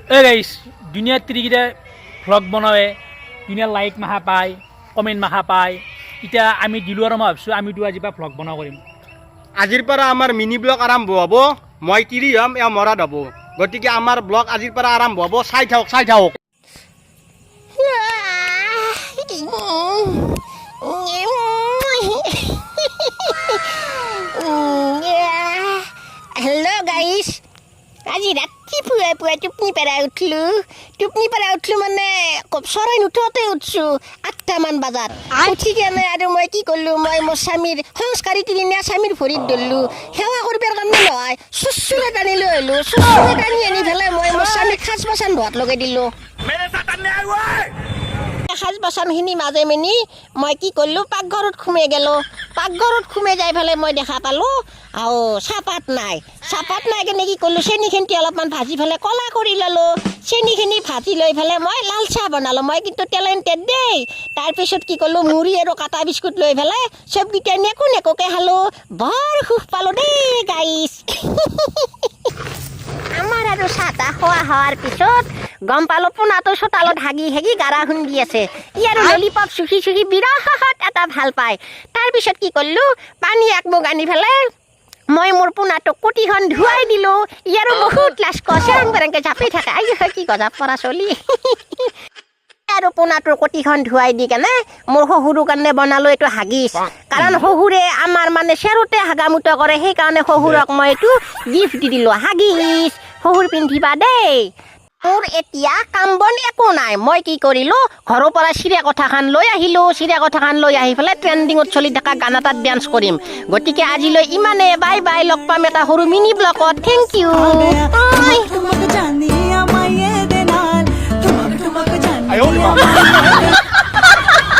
এ guys দুনিয়াৰ তিৰিগিটা vlog বনাবে দুনিয়াৰ like মাহা পায় কমেন্ট মাহা পায় এতিয়া আমি দিলোঁ আৰু মই ভাবিছোঁ আমিতো আজিৰ পৰা ভ্লগ বনাব কৰিম আজিৰ পৰা আমাৰ মিনি ব্লগ আৰম্ভ হ'ব মই তিৰি হ'ম এওঁ মৰাত হ'ব গতিকে আমাৰ ব্লগ আজিৰ পৰা আৰম্ভ হ'ব চাই থাকক হেল্ল' গাইছ আজি ৰাতি পুৱাই টোপনি পেৰাই উঠলোঁ মানে চৰাই নুঠোঁতে উঠছোঁ 8টামান বজাত উঠি কেনে আৰু মই কি কৰিলোঁ মই মোৰ স্বামীৰ সংস্কাৰী তিনিনীয়া স্বামীৰ ভৰিত ধৰিলোঁ সেৱা কৰিবৰ কাৰণে নহয় চুচুৰে টানি লৈ আহিলোঁ চুচুৰে টানি আনি পেলাই মই মোৰ স্বামীক সাজ বাচন ধোৱাত লগাই দিলোঁ সাজ বাচনখিনি মাজে মেনি মই কি কৰিলোঁ পাকঘৰত সোমাই গ'লোঁ পাকঘৰত সোমাই যাই পেলাই মই দেখা পালোঁ আৰু চাহপাত নাই কেনে কি কৰিলোঁ চেনিখিনি অলপমান ভাজি পেলাই ক'লা কৰি ল'লোঁ চেনিখিনি ভাজি লৈ পেলাই মই লাল চাহ বনালোঁ মই কিন্তু টেলেণ্টেড দেই তাৰপিছত কি কৰিলোঁ মুড়ি আৰু কাটা বিস্কুট লৈ পেলাই চবকেইটা নেকোকৈ খালোঁ বৰ সুখ পালোঁ দেই গাইছ আমাৰ আৰু চাহ তাহ খোৱা হোৱাৰ পিছত গম পালোঁ পোনাটো চোতালত হাগি গাৰা খুন্দি আছে ই আৰু ললিপপ চুখি বিৰাট এটা ভাল পায় তাৰপিছত কি কৰিলোঁ পানী এক মগ আনি পেলাই মই মোৰ পোনাটোক কুটিখন ধুৱাই দিলোঁ ই আৰু বহুত লাজক চেৰেং বেৰেংকৈ জাপি থাকে আই কি গজাপ পৰা চলি আৰু পোনাটোৰ কটিখন ধুৱাই দি কেনে মোৰ শহুৰৰ কাৰণে বনালোঁ এইটো হাগিছ কাৰণ শহুৰে আমাৰ মানে চেৰতে হাগামুতা কৰে সেইকাৰণে শহুৰক মই এইটো গিফ্ট দি দিলোঁ হাগিছ শহুৰ পিন্ধিবা দেই মোৰ এতিয়া কাম বন একো নাই মই কি কৰিলোঁ ঘৰৰ পৰা চিৰা কথাখন লৈ আহিলোঁ চিৰা কথাখন লৈ আহি পেলাই ট্ৰেণ্ডিঙত চলি থকা গান এটাত ডান্স কৰিম গতিকে আজিলৈ ইমানে বাই বাই লগ পাম এটা সৰু মিনি ব্লগত থেংক ইউ